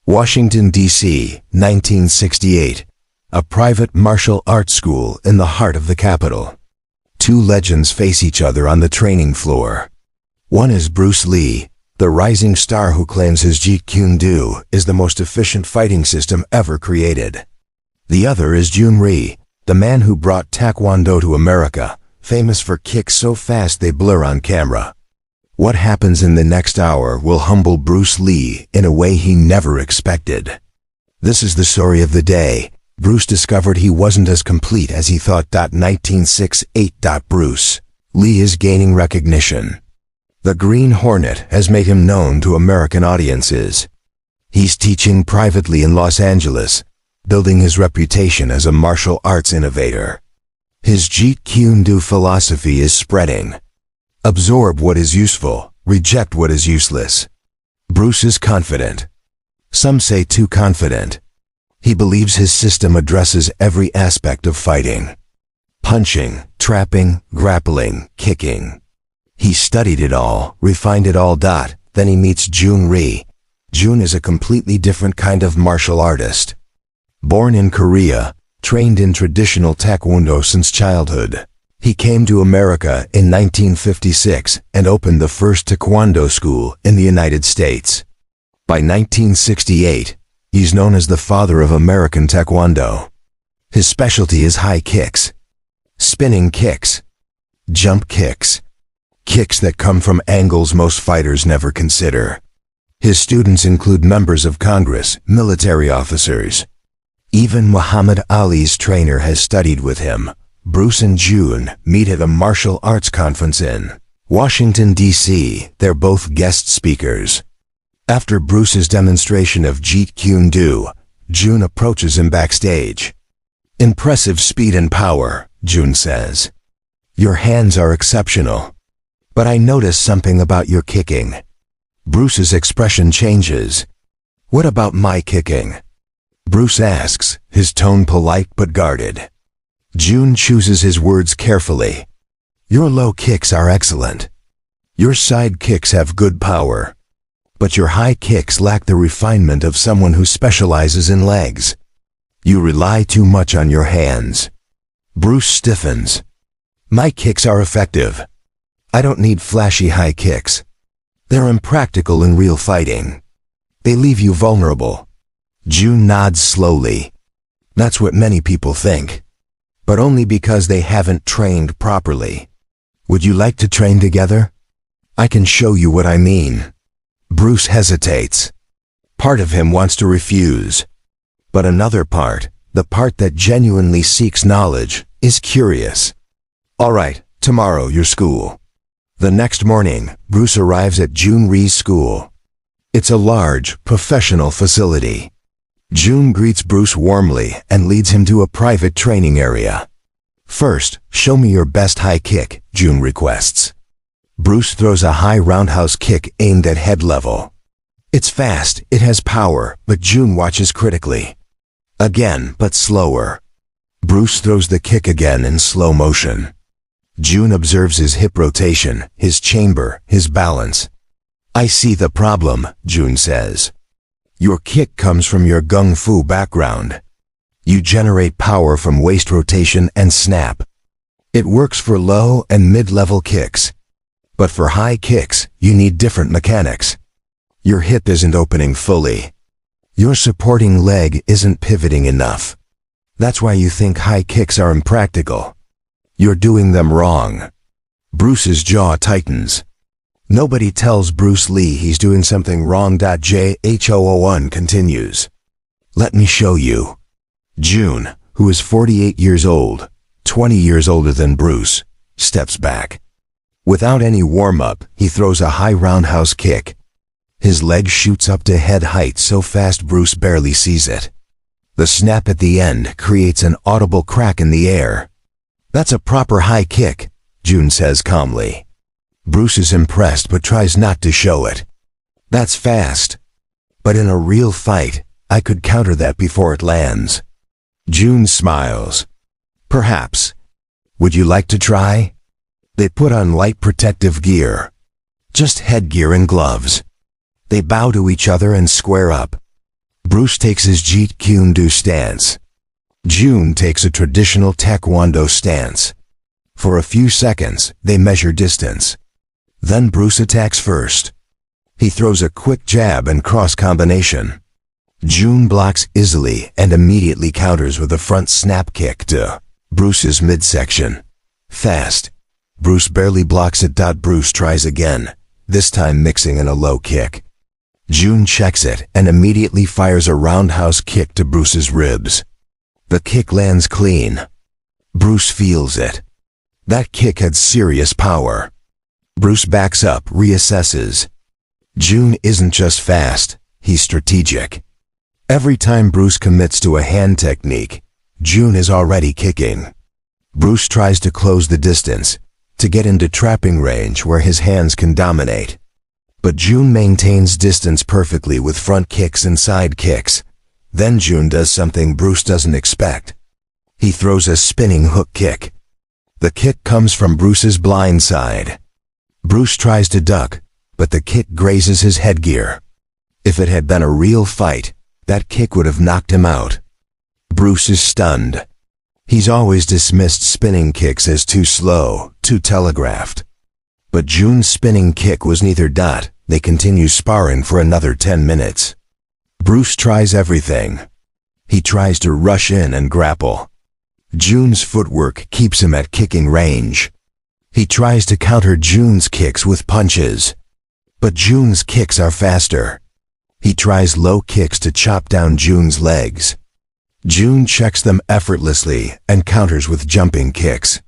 Washington, D.C., 1968. A private martial arts school in the heart of the capital. Two legends face each other on the training floor. One is Bruce Lee, the rising star who claims his Jeet Kune Do is the most efficient fighting system ever created. The other is Jhoon Rhee, the man who brought Taekwondo to America, famous for kicks so fast they blur on camera. What happens in the next hour will humble Bruce Lee in a way he never expected. This is the story of the day. Bruce discovered he wasn't as complete as he thought. 1968. Bruce Lee is gaining recognition. The Green Hornet has made him known to American audiences. He's teaching privately in Los Angeles, building his reputation as a martial arts innovator. His Jeet Kune Do philosophy is spreading. Absorb what is useful, reject what is useless. Bruce is confident. Some say too confident. He believes his system addresses every aspect of fighting. Punching, trapping, grappling, kicking. He studied it all, refined it all. Then he meets Jhoon Rhee. Jhoon is a completely different kind of martial artist. Born in Korea, trained in traditional Taekwondo since childhood. He came to America in 1956 and opened the first Taekwondo school in the United States. By 1968, he's known as the father of American Taekwondo. His specialty is high kicks, spinning kicks, jump kicks, kicks that come from angles most fighters never consider. His students include members of Congress, military officers. Even Muhammad Ali's trainer has studied with him. Bruce and Jhoon meet at a martial arts conference in Washington, D.C. They're both guest speakers. After Bruce's demonstration of Jeet Kune Do, Jhoon approaches him backstage. "Impressive speed and power," Jhoon says. "Your hands are exceptional. But I noticed something about your kicking." Bruce's expression changes. "What about my kicking?" Bruce asks, his tone polite but guarded. Jhoon chooses his words carefully. "Your low kicks are excellent. Your side kicks have good power. But your high kicks lack the refinement of someone who specializes in legs. You rely too much on your hands." Bruce stiffens. "My kicks are effective. I don't need flashy high kicks. They're impractical in real fighting. They leave you vulnerable." Jhoon nods slowly. "That's what many people think. But only because they haven't trained properly. Would you like to train together? I can show you what I mean." Bruce hesitates. Part of him wants to refuse. But another part, the part that genuinely seeks knowledge, is curious. "All right, tomorrow your school." The next morning, Bruce arrives at Jhoon Rhee's school. It's a large, professional facility. Jhoon greets Bruce warmly and leads him to a private training area. "First, show me your best high kick," Jhoon requests. Bruce throws a high roundhouse kick aimed at head level. It's fast, it has power, but Jhoon watches critically. Again, but slower. Bruce throws the kick again in slow motion. Jhoon observes his hip rotation, his chamber, his balance. "I see the problem," Jhoon says. "Your kick comes from your gung fu background. You generate power from waist rotation and snap. It works for low and mid-level kicks. But for high kicks, you need different mechanics. Your hip isn't opening fully. Your supporting leg isn't pivoting enough. That's why you think high kicks are impractical. You're doing them wrong." Bruce's jaw tightens. Nobody tells Bruce Lee he's doing something wrong. Jhoon continues. "Let me show you." Jhoon, who is 48 years old, 20 years older than Bruce, steps back. Without any warm-up, he throws a high roundhouse kick. His leg shoots up to head height so fast Bruce barely sees it. The snap at the end creates an audible crack in the air. "That's a proper high kick," Jhoon says calmly. Bruce is impressed but tries not to show it. "That's fast. But in a real fight, I could counter that before it lands." Jhoon smiles. "Perhaps. Would you like to try?" They put on light protective gear. Just headgear and gloves. They bow to each other and square up. Bruce takes his Jeet Kune Do stance. Jhoon takes a traditional Taekwondo stance. For a few seconds, they measure distance. Then Bruce attacks first. He throws a quick jab and cross combination. Jhoon blocks easily and immediately counters with a front snap kick to Bruce's midsection. Fast. Bruce barely blocks it. Bruce tries again, this time mixing in a low kick. Jhoon checks it and immediately fires a roundhouse kick to Bruce's ribs. The kick lands clean. Bruce feels it. That kick had serious power. Bruce backs up, reassesses. Jhoon isn't just fast, he's strategic. Every time Bruce commits to a hand technique, Jhoon is already kicking. Bruce tries to close the distance, to get into trapping range where his hands can dominate. But Jhoon maintains distance perfectly with front kicks and side kicks. Then Jhoon does something Bruce doesn't expect. He throws a spinning hook kick. The kick comes from Bruce's blind side. Bruce tries to duck, but the kick grazes his headgear. If it had been a real fight, that kick would have knocked him out. Bruce is stunned. He's always dismissed spinning kicks as too slow, too telegraphed. But Jhoon's spinning kick was neither. They continue sparring for another 10 minutes. Bruce tries everything. He tries to rush in and grapple. Jhoon's footwork keeps him at kicking range. He tries to counter Jhoon's kicks with punches. But Jhoon's kicks are faster. He tries low kicks to chop down Jhoon's legs. Jhoon checks them effortlessly and counters with jumping kicks.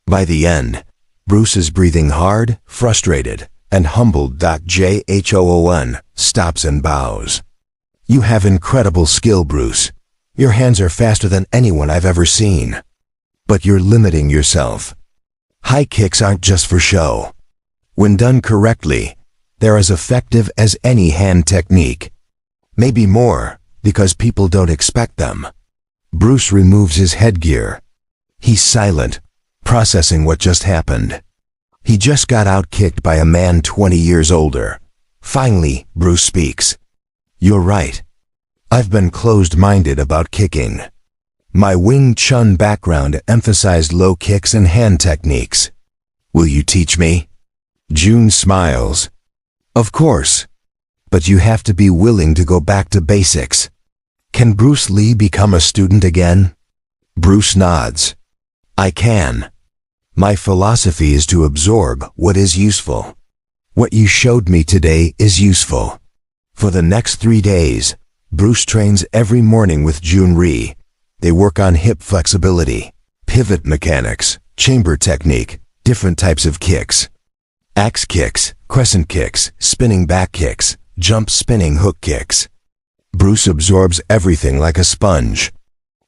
By the end, Bruce is breathing hard, frustrated, and humbled. Jhoon stops and bows. You have incredible skill, Bruce. Your hands are faster than anyone I've ever seen. But you're limiting yourself. High kicks aren't just for show. When done correctly, they're as effective as any hand technique. Maybe more, because people don't expect them. Bruce removes his headgear. He's silent, processing what just happened. He just got out-kicked by a man 20 years older. Finally, Bruce speaks. You're right. I've been closed-minded about kicking. My Wing Chun background emphasized low kicks and hand techniques. Will you teach me? Jhoon smiles. Of course. But you have to be willing to go back to basics. Can Bruce Lee become a student again? Bruce nods. I can. My philosophy is to absorb what is useful. What you showed me today is useful. For the next 3 days, Bruce trains every morning with Jhoon Rhee. They work on hip flexibility, pivot mechanics, chamber technique, different types of kicks. Axe kicks, crescent kicks, spinning back kicks, jump spinning hook kicks. Bruce absorbs everything like a sponge.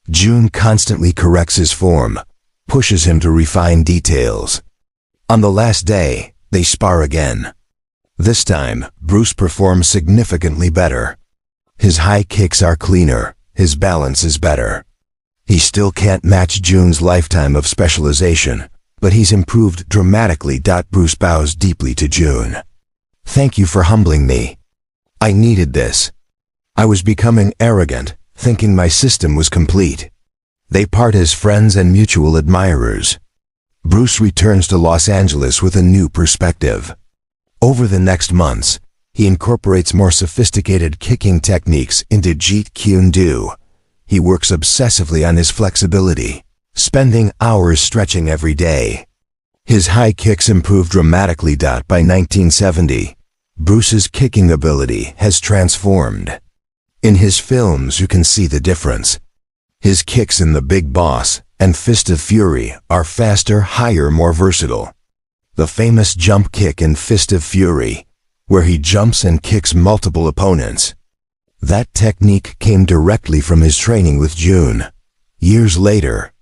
Jhoon constantly corrects his form, pushes him to refine details. On the last day, they spar again. This time, Bruce performs significantly better. His high kicks are cleaner, his balance is better. He still can't match Jhoon's lifetime of specialization, but he's improved dramatically. Bruce bows deeply to Jhoon. Thank you for humbling me. I needed this. I was becoming arrogant, thinking my system was complete. They part as friends and mutual admirers. Bruce returns to Los Angeles with a new perspective. Over the next months, he incorporates more sophisticated kicking techniques into Jeet Kune Do. He works obsessively on his flexibility, spending hours stretching every day. His high kicks improve dramatically. By 1970, Bruce's kicking ability has transformed. In his films you can see the difference. His kicks in The Big Boss and Fist of Fury are faster, higher, more versatile. The famous jump kick in Fist of Fury, where he jumps and kicks multiple opponents. That technique came directly from his training with Jhoon. Years later,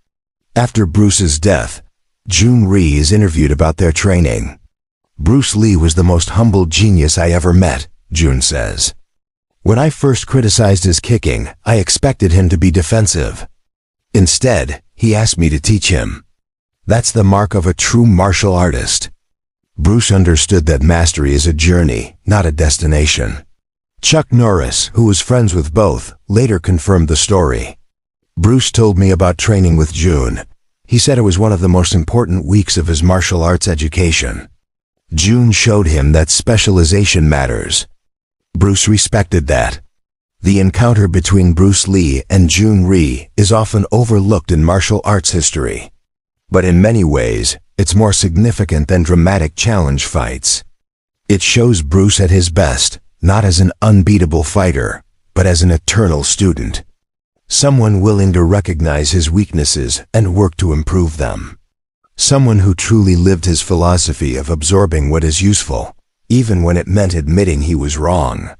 after Bruce's death, Jhoon Rhee is interviewed about their training. Bruce Lee was the most humble genius I ever met, Jhoon says. When I first criticized his kicking, I expected him to be defensive. Instead, he asked me to teach him. That's the mark of a true martial artist. Bruce understood that mastery is a journey, not a destination. Chuck Norris, who was friends with both, later confirmed the story. Bruce told me about training with Jhoon. He said it was one of the most important weeks of his martial arts education. Jhoon showed him that specialization matters. Bruce respected that. The encounter between Bruce Lee and Jhoon Rhee is often overlooked in martial arts history. But in many ways, it's more significant than dramatic challenge fights. It shows Bruce at his best, not as an unbeatable fighter, but as an eternal student. Someone willing to recognize his weaknesses and work to improve them. Someone who truly lived his philosophy of absorbing what is useful, even when it meant admitting he was wrong.